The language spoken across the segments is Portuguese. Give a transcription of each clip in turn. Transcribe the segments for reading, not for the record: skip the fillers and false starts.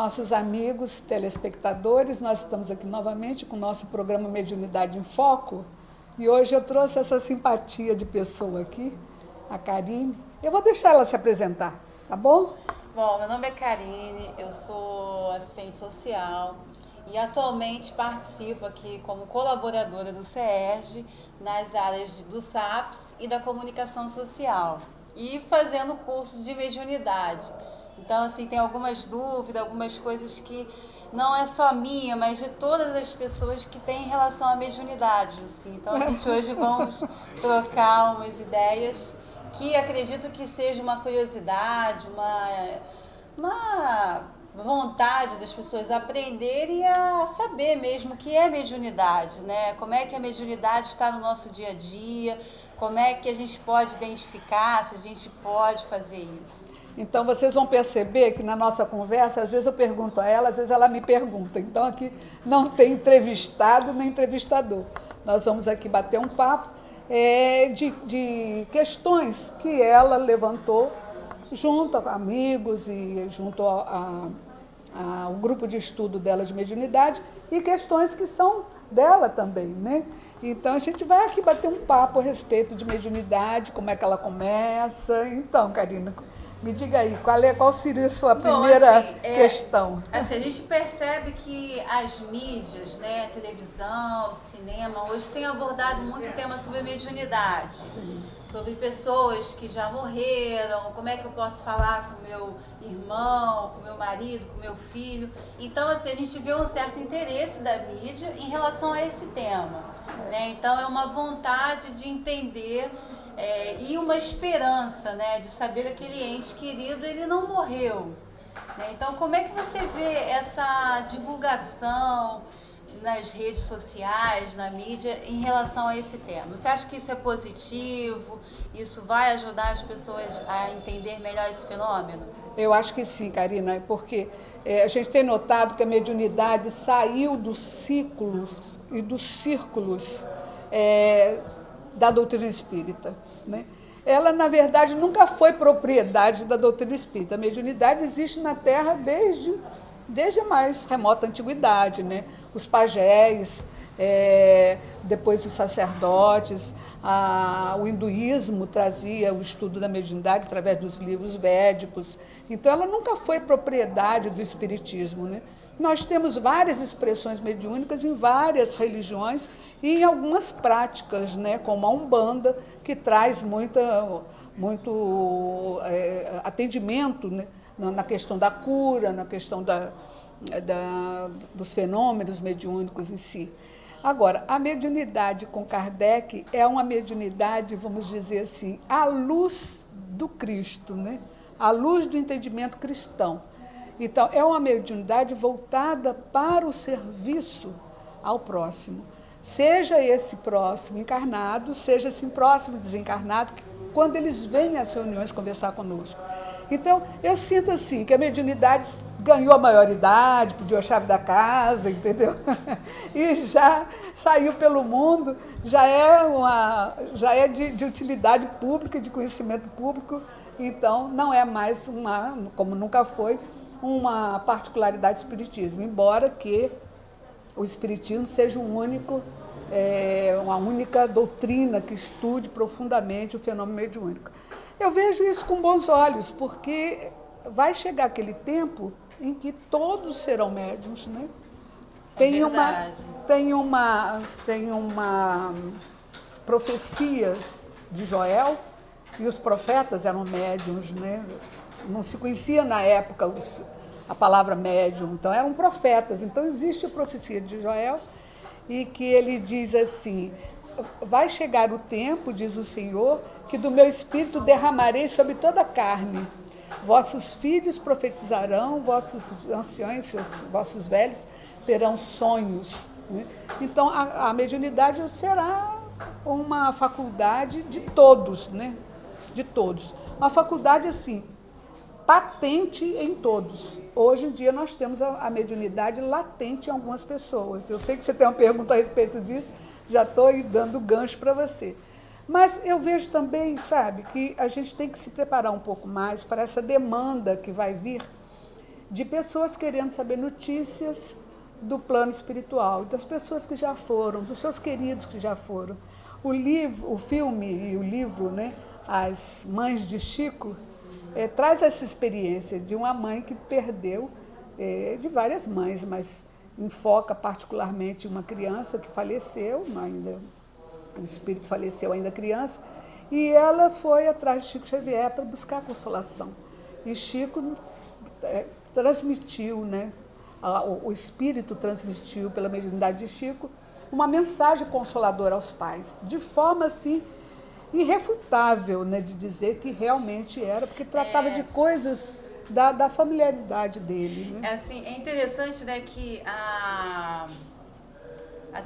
nossos amigos telespectadores. Nós estamos aqui novamente com o nosso programa Mediunidade em Foco e hoje eu trouxe essa simpatia de pessoa aqui, a Karine. Eu vou deixar ela se apresentar, tá bom? Bom, meu nome é Karine, eu sou assistente social e atualmente participo aqui como colaboradora do CERJ nas áreas do SAPS e da comunicação social e fazendo cursos de mediunidade. Então, assim, tem algumas dúvidas, algumas coisas que não é só minha, mas de todas as pessoas que têm relação à mediunidade, assim. Então, a gente hoje vamos trocar umas ideias que acredito que seja uma curiosidade, uma vontade das pessoas aprenderem a saber mesmo o que é mediunidade, né? Como é que a mediunidade está no nosso dia a dia, como é que a gente pode identificar, se a gente pode fazer isso. Então, vocês vão perceber que na nossa conversa, às vezes eu pergunto a ela, às vezes ela me pergunta. Então, aqui não tem entrevistado nem entrevistador. Nós vamos aqui bater um papo de questões que ela levantou junto a amigos e junto ao grupo de estudo dela de mediunidade e questões que são dela também, né? Então, a gente vai aqui bater um papo a respeito de mediunidade, como é que ela começa. Então, Karina, me diga aí, qual seria a sua primeira questão? Assim, a gente percebe que as mídias, né, televisão, cinema, hoje tem abordado muito tema sobre mediunidade. Sim. Sobre pessoas que já morreram, como é que eu posso falar com meu irmão, com meu marido, com meu filho. Então, assim, a gente vê um certo interesse da mídia em relação a esse tema, né? Então, é uma vontade de entender e uma esperança, né, de saber que aquele ente querido, ele não morreu, né? Então, como é que você vê essa divulgação nas redes sociais, na mídia, em relação a esse tema? Você acha que isso é positivo? Isso vai ajudar as pessoas a entender melhor esse fenômeno? Eu acho que sim, Karina, porque a gente tem notado que a mediunidade saiu dos ciclos e dos círculos da doutrina espírita, né? Ela, na verdade, nunca foi propriedade da doutrina espírita. A mediunidade existe na Terra desde a mais remota antiguidade, né? Os pajés, depois os sacerdotes, o hinduísmo trazia o estudo da mediunidade através dos livros védicos. Então, ela nunca foi propriedade do espiritismo, né? Nós temos várias expressões mediúnicas em várias religiões e em algumas práticas, né, como a Umbanda, que traz muito atendimento, né, na questão da cura, na questão dos fenômenos mediúnicos em si. Agora, a mediunidade com Kardec é uma mediunidade, vamos dizer assim, à luz do Cristo, né? À luz do entendimento cristão. Então, é uma mediunidade voltada para o serviço ao próximo. Seja esse próximo encarnado, seja esse próximo desencarnado, quando eles vêm às reuniões conversar conosco. Então, eu sinto assim, que a mediunidade ganhou a maioridade, pediu a chave da casa, entendeu? E já saiu pelo mundo, já é de utilidade pública, de conhecimento público. Então, não é mais, como nunca foi, uma particularidade do espiritismo, embora que o espiritismo seja uma única doutrina que estude profundamente o fenômeno mediúnico. Eu vejo isso com bons olhos, porque vai chegar aquele tempo em que todos serão médiuns, né? Tem uma profecia de Joel, e os profetas eram médiuns, né? Não se conhecia na época a palavra médium, então eram profetas. Então existe a profecia de Joel, e que ele diz assim: vai chegar o tempo, diz o Senhor, que do meu espírito derramarei sobre toda a carne. Vossos filhos profetizarão, vossos anciões, vossos velhos terão sonhos, né? Então a mediunidade será uma faculdade de todos, né? De todos. Uma faculdade assim, patente em todos. Hoje em dia nós temos a mediunidade latente em algumas pessoas. Eu sei que você tem uma pergunta a respeito disso, já estou aí dando gancho para você. Mas eu vejo também, sabe, que a gente tem que se preparar um pouco mais para essa demanda que vai vir de pessoas querendo saber notícias do plano espiritual, das pessoas que já foram, dos seus queridos que já foram. O filme e o livro, né, As Mães de Chico, traz essa experiência de uma mãe que perdeu, de várias mães, mas enfoca particularmente uma criança que faleceu, ainda, o espírito faleceu ainda criança, e ela foi atrás de Chico Xavier para buscar consolação. E Chico transmitiu, né, o espírito transmitiu pela mediunidade de Chico uma mensagem consoladora aos pais, de forma assim irrefutável, né, de dizer que realmente era, porque tratava de coisas da familiaridade dele. Né? Assim, é interessante, né, que a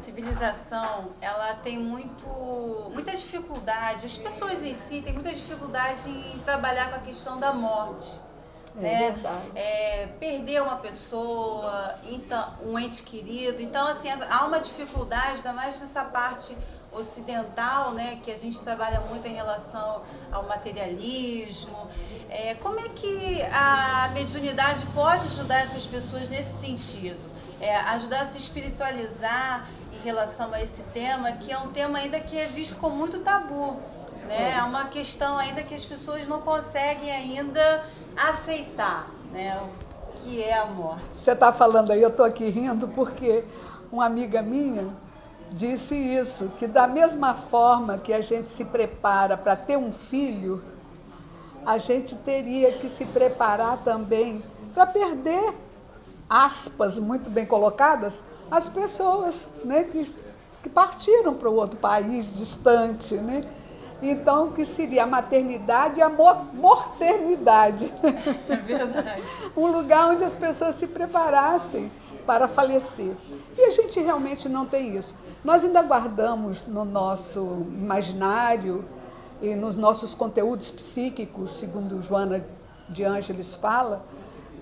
civilização, ela tem muita dificuldade, as pessoas em si têm muita dificuldade em trabalhar com a questão da morte. Verdade. Perder uma pessoa, então, um ente querido. Então, assim, há uma dificuldade, ainda mais nessa parte ocidental, né, que a gente trabalha muito em relação ao materialismo. Como é que a mediunidade pode ajudar essas pessoas nesse sentido? Ajudar a se espiritualizar em relação a esse tema, que é um tema ainda que é visto com muito tabu. Né? É uma questão ainda que as pessoas não conseguem ainda aceitar, né, o que é a morte. Você está falando aí, eu estou aqui rindo porque uma amiga minha disse isso, que da mesma forma que a gente se prepara para ter um filho, a gente teria que se preparar também para perder, aspas muito bem colocadas, as pessoas, né, que partiram para o outro país distante, né? Então, que seria a maternidade e a morternidade. É verdade. Um lugar onde as pessoas se preparassem para falecer. E a gente realmente não tem isso. Nós ainda guardamos no nosso imaginário e nos nossos conteúdos psíquicos, segundo Joana de Ângeles fala,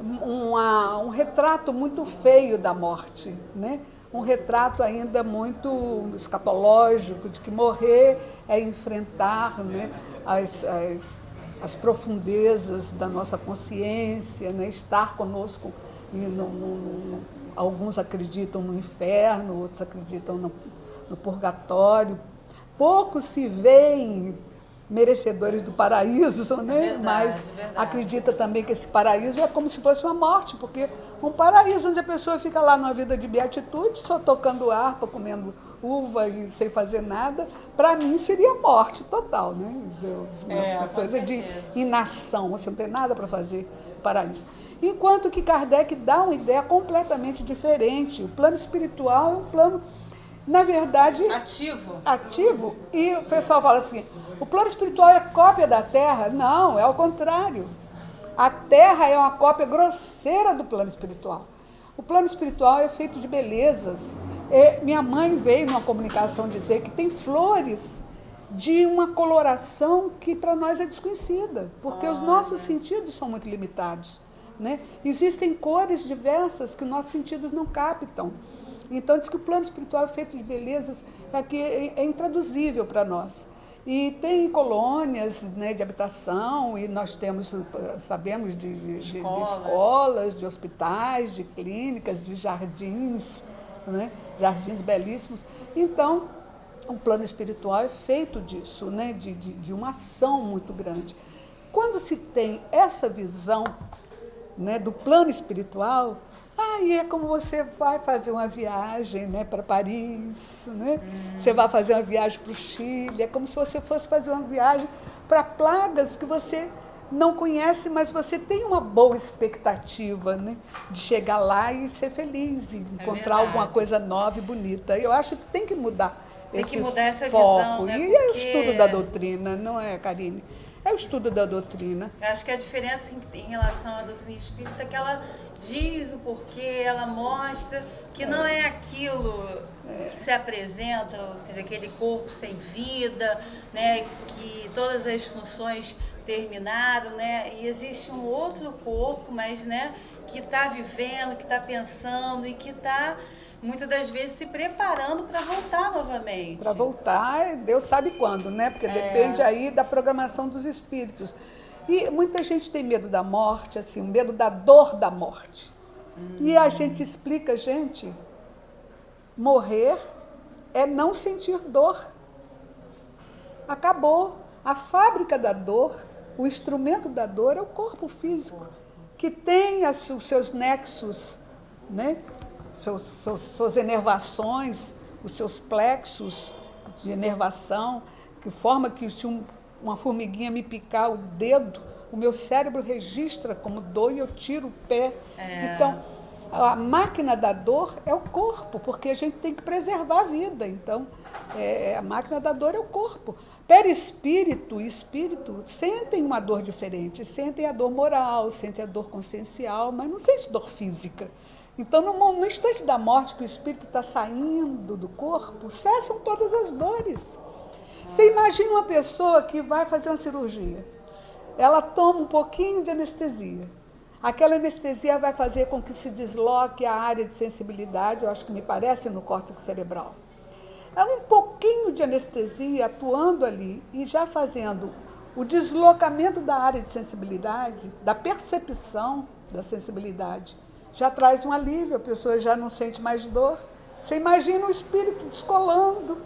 um retrato muito feio da morte, né? Um retrato ainda muito escatológico, de que morrer é enfrentar, né, as profundezas da nossa consciência, né, estar conosco. Alguns acreditam no inferno, outros acreditam no purgatório. Poucos se veem merecedores do paraíso, né? Verdade, Mas verdade. acredita também que esse paraíso é como se fosse uma morte, porque um paraíso onde a pessoa fica lá numa vida de beatitude, só tocando harpa, comendo uva e sem fazer nada, para mim seria morte total, né? Uma coisa de inação, você não tem nada para fazer no paraíso. Enquanto que Kardec dá uma ideia completamente diferente. O plano espiritual é um plano, na verdade, ativo. E o pessoal fala assim, o plano espiritual é cópia da Terra? Não, é ao contrário. A Terra é uma cópia grosseira do plano espiritual. O plano espiritual é feito de belezas. Minha mãe veio numa comunicação dizer que tem flores de uma coloração que para nós é desconhecida, porque os nossos sentidos são muito limitados. Né? Existem cores diversas que os nossos sentidos não captam. Então, diz que o plano espiritual é feito de belezas que é intraduzível para nós. E tem colônias, né, de habitação, e nós sabemos de escolas, de hospitais, de clínicas, de jardins, né, jardins belíssimos. Então, o plano espiritual é feito disso, né, de uma ação muito grande. Quando se tem essa visão, né, do plano espiritual, aí é como você vai fazer uma viagem, né, para Paris, né? Você vai fazer uma viagem para o Chile, é como se você fosse fazer uma viagem para plagas que você não conhece, mas você tem uma boa expectativa, né, de chegar lá e ser feliz, e encontrar alguma coisa nova e bonita. Eu acho que tem que mudar essa foco. Visão, né? E é o estudo da doutrina, não é, Karine? É o estudo da doutrina. Eu acho que a diferença em relação à doutrina espírita é que ela diz o porquê, ela mostra que não é aquilo que se apresenta, ou seja, aquele corpo sem vida, né, que todas as funções terminaram, né, e existe um outro corpo, mas, né, que está vivendo, que está pensando e que está muitas das vezes se preparando para voltar novamente. Para voltar, Deus sabe quando, né? Porque depende aí da programação dos espíritos. E muita gente tem medo da morte, assim, o medo da dor da morte. E a gente explica, gente, morrer é não sentir dor. Acabou. A fábrica da dor, o instrumento da dor é o corpo físico, que tem os seus nexos, né? Suas inervações, os seus plexos de inervação, que forma que se uma formiguinha me picar o dedo, o meu cérebro registra como dor e eu tiro o pé. Então, a máquina da dor é o corpo, porque a gente tem que preservar a vida. Então, a máquina da dor é o corpo. Perispírito e espírito sentem uma dor diferente, sentem a dor moral, sentem a dor consciencial, mas não sentem dor física. Então, no instante da morte, que o espírito está saindo do corpo, cessam todas as dores. Você imagina uma pessoa que vai fazer uma cirurgia. Ela toma um pouquinho de anestesia. Aquela anestesia vai fazer com que se desloque a área de sensibilidade, eu acho que me parece, no córtex cerebral. É um pouquinho de anestesia atuando ali e já fazendo o deslocamento da área de sensibilidade, da percepção da sensibilidade. Já traz um alívio, a pessoa já não sente mais dor. Você imagina o espírito descolando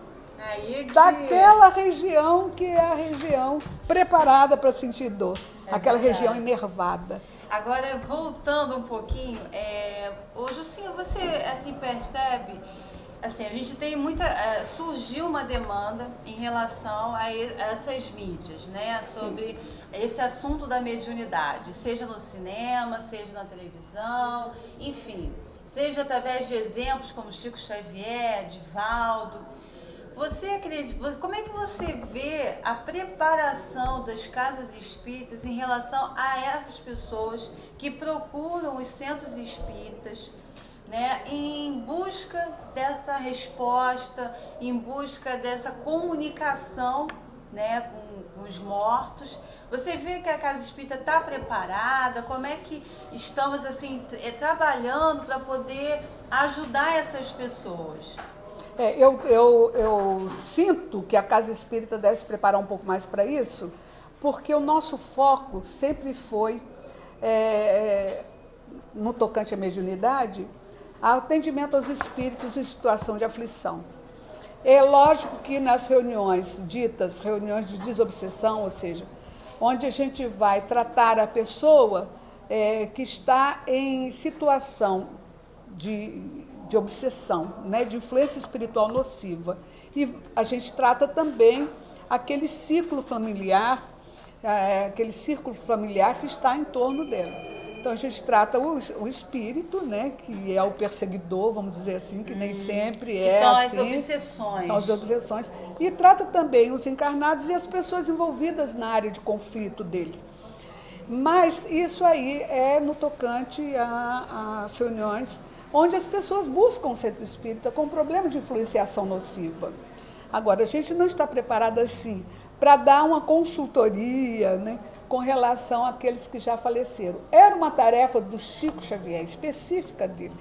daquela região que é a região preparada para sentir dor, aquela região inervada. Agora, voltando um pouquinho, hoje assim, você assim, percebe, assim, a gente tem surgiu uma demanda em relação a essas mídias, né, sobre esse assunto da mediunidade, seja no cinema, seja na televisão, enfim, seja através de exemplos como Chico Xavier, Divaldo. Você acredita, como é que você vê a preparação das casas espíritas em relação a essas pessoas que procuram os centros espíritas, né, em busca dessa resposta, em busca dessa comunicação, né, com os mortos? Você vê que a casa espírita está preparada? Como é que estamos assim trabalhando para poder ajudar essas pessoas? Eu sinto que a casa espírita deve se preparar um pouco mais para isso, porque o nosso foco sempre foi, no tocante à mediunidade, atendimento aos espíritos em situação de aflição. É lógico que nas reuniões ditas, reuniões de desobsessão, ou seja, onde a gente vai tratar a pessoa que está em situação de obsessão, né, de influência espiritual nociva. E a gente trata também aquele círculo familiar que está em torno dela. Então, a gente trata o espírito, né, que é o perseguidor, vamos dizer assim, que nem sempre é são assim. São as obsessões. São as obsessões. E trata também os encarnados e as pessoas envolvidas na área de conflito dele. Mas isso aí é no tocante às reuniões onde as pessoas buscam o centro espírita com problema de influenciação nociva. Agora, a gente não está preparado assim para dar uma consultoria, né, com relação àqueles que já faleceram. Era uma tarefa do Chico Xavier, específica dele.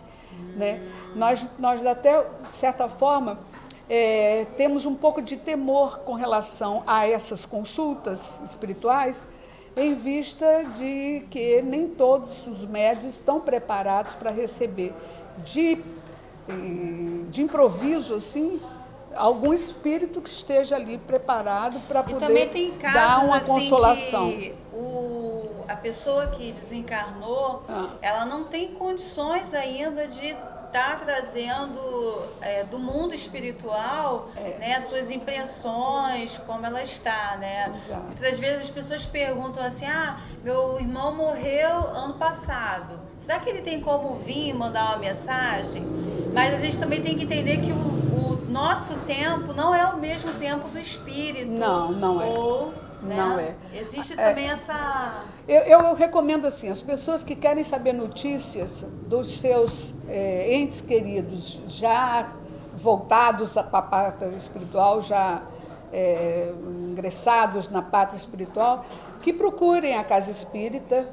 Né? Nós até, de certa forma, temos um pouco de temor com relação a essas consultas espirituais, em vista de que nem todos os médiuns estão preparados para receber de improviso, assim, algum espírito que esteja ali preparado para poder dar uma assim, consolação. Que a pessoa que desencarnou, ela não tem condições ainda de estar trazendo do mundo espiritual, né, as suas impressões, como ela está, né? Exato. Muitas vezes as pessoas perguntam assim, meu irmão morreu ano passado, será que ele tem como vir e mandar uma mensagem? Mas a gente também tem que entender que o nosso tempo não é o mesmo tempo do espírito. Não é. Não é. Existe também essa... Eu recomendo assim, as pessoas que querem saber notícias dos seus entes queridos, já voltados para a pátria espiritual, já ingressados na pátria espiritual, que procurem a casa espírita,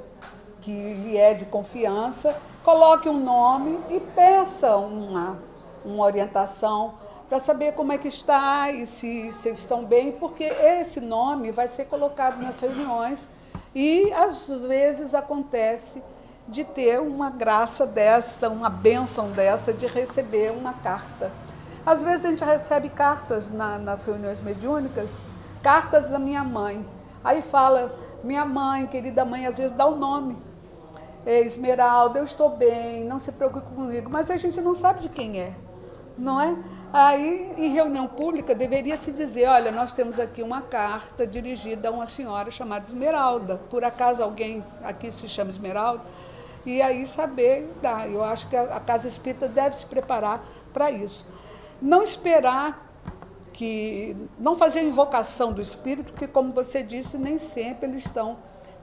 que lhe é de confiança, coloque um nome e peça uma orientação para saber como é que está e se estão bem, porque esse nome vai ser colocado nas reuniões E, às vezes, acontece de ter uma graça dessa, uma bênção dessa, de receber uma carta. Às vezes, a gente recebe cartas nas reuniões mediúnicas, cartas da minha mãe. Aí fala, minha mãe, querida mãe, às vezes dá o nome. Esmeralda, eu estou bem, não se preocupe comigo. Mas a gente não sabe de quem é, não é? Aí, em reunião pública, deveria se dizer, olha, nós temos aqui uma carta dirigida a uma senhora chamada Esmeralda. Por acaso alguém aqui se chama Esmeralda? E aí saber dar. Eu acho que a Casa Espírita deve se preparar para isso. Não esperar não fazer a invocação do Espírito, porque, como você disse, nem sempre eles estão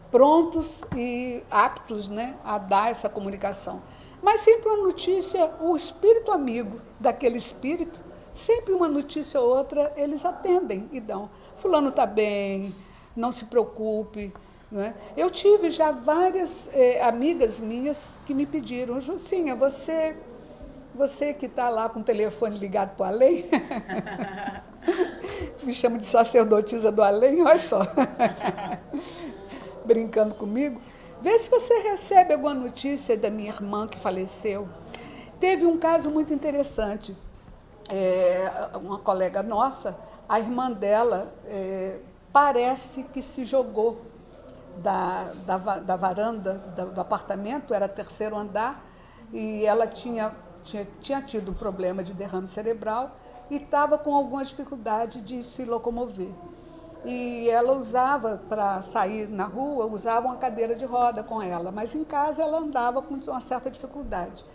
prontos e aptos, né, a dar essa comunicação. Mas sempre uma notícia, o espírito amigo daquele espírito, sempre uma notícia ou outra, eles atendem e dão. Fulano está bem, não se preocupe. Não é? Eu tive já várias amigas minhas que me pediram, Jucinha, você que está lá com o telefone ligado para o além, me chama de sacerdotisa do além, olha só, brincando comigo, vê se você recebe alguma notícia da minha irmã que faleceu. Teve um caso muito interessante, uma colega nossa, a irmã dela parece que se jogou da varanda do apartamento, era terceiro andar, e ela tinha tido um problema de derrame cerebral e estava com alguma dificuldade de se locomover. E ela usava, para sair na rua, usava uma cadeira de roda com ela, mas em casa ela andava com uma certa dificuldade.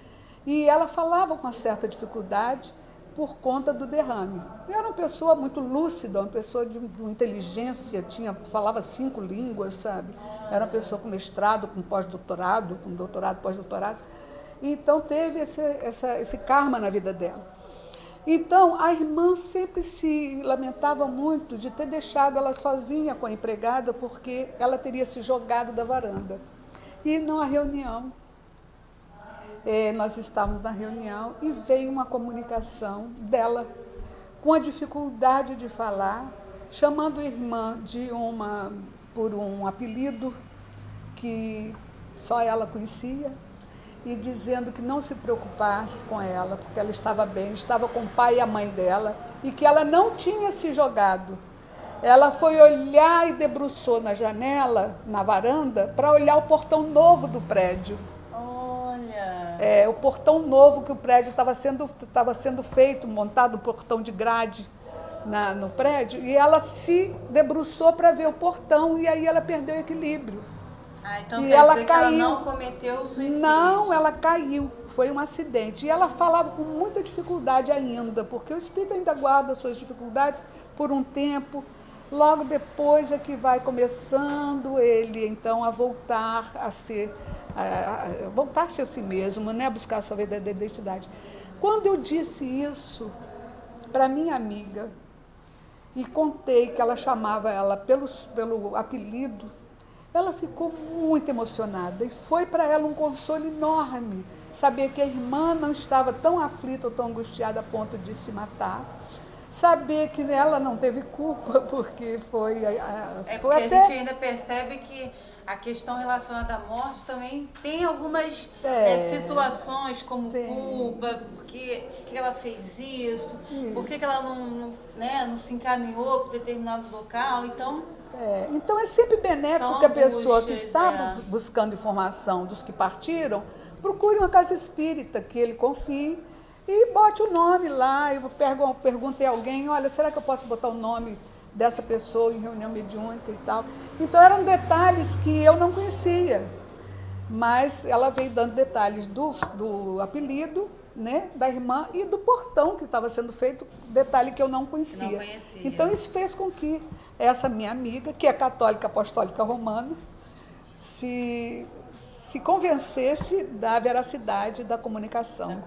E ela falava com uma certa dificuldade por conta do derrame. Era uma pessoa muito lúcida, uma pessoa de uma inteligência, falava 5 línguas, sabe? Era uma pessoa com mestrado, com pós-doutorado, com doutorado, pós-doutorado. Então, teve esse karma na vida dela. Então, a irmã sempre se lamentava muito de ter deixado ela sozinha com a empregada, porque ela teria se jogado da varanda. E numa reunião, nós estávamos na reunião e veio uma comunicação dela, com a dificuldade de falar, chamando a irmã por um apelido que só ela conhecia, e dizendo que não se preocupasse com ela, porque ela estava bem, estava com o pai e a mãe dela, e que ela não tinha se jogado. Ela foi olhar e debruçou na janela, na varanda, para olhar o portão novo do prédio. Olha! O portão novo que o prédio estava sendo feito, montado um portão de grade no prédio, e ela se debruçou para ver o portão, e aí ela perdeu o equilíbrio. Então e quer ela dizer caiu. Que ela não cometeu suicídio? Não, ela caiu, foi um acidente. E ela falava com muita dificuldade ainda, porque o espírito ainda guarda suas dificuldades por um tempo. Logo depois é que vai começando ele, então, a voltar a ser, voltar-se a si mesmo, né? Buscar a sua verdadeira identidade. Quando eu disse isso para minha amiga, e contei que ela chamava ela pelo apelido, ela ficou muito emocionada e foi para ela um consolo enorme saber que a irmã não estava tão aflita ou tão angustiada a ponto de se matar, saber que ela não teve culpa, porque foi... porque a gente ainda percebe que a questão relacionada à morte também tem algumas situações como culpa, porque que ela fez isso, por que ela não se encaminhou para determinado local, então... Então é sempre benéfico que a pessoa que está buscando informação dos que partiram, procure uma casa espírita que ele confie e bote o nome lá. Eu perguntei a alguém, olha, será que eu posso botar o nome dessa pessoa em reunião mediúnica e tal? Então eram detalhes que eu não conhecia, mas ela veio dando detalhes do apelido, né, da irmã e do portão que estava sendo feito, detalhe que eu não conhecia. Então isso fez com que essa minha amiga, que é católica apostólica romana, se convencesse da veracidade da comunicação.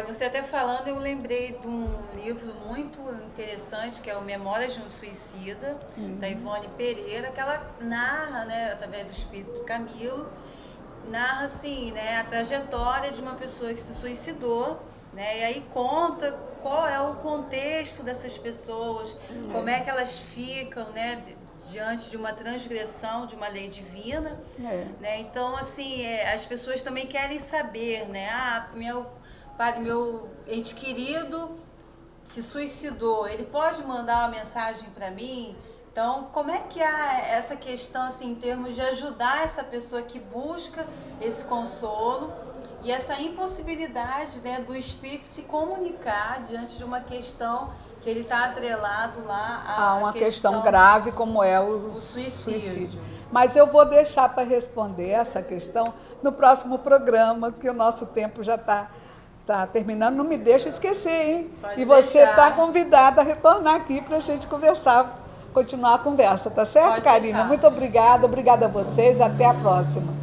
Você até falando, eu lembrei de um livro muito interessante, que é o Memórias de um Suicida, da Ivone Pereira, que ela narra, né, através do espírito do Camilo, narra assim, né, a trajetória de uma pessoa que se suicidou né? E aí conta qual é o contexto dessas pessoas, como é que elas ficam, né, diante de uma transgressão de uma lei divina, né? Então, assim, as pessoas também querem saber, né? Meu ente querido se suicidou, ele pode mandar uma mensagem para mim? Então, como é que é essa questão, assim, em termos de ajudar essa pessoa que busca esse consolo e essa impossibilidade, né, do espírito se comunicar diante de uma questão que ele está atrelado lá a uma questão grave como é o suicídio. Mas eu vou deixar para responder essa questão no próximo programa, que o nosso tempo já está terminando. Não me deixa esquecer, hein? Pode e você deixar. está convidada a retornar aqui para a gente conversar, continuar a conversa, tá certo, Pode Karina? deixar. Muito obrigada a vocês, até a próxima.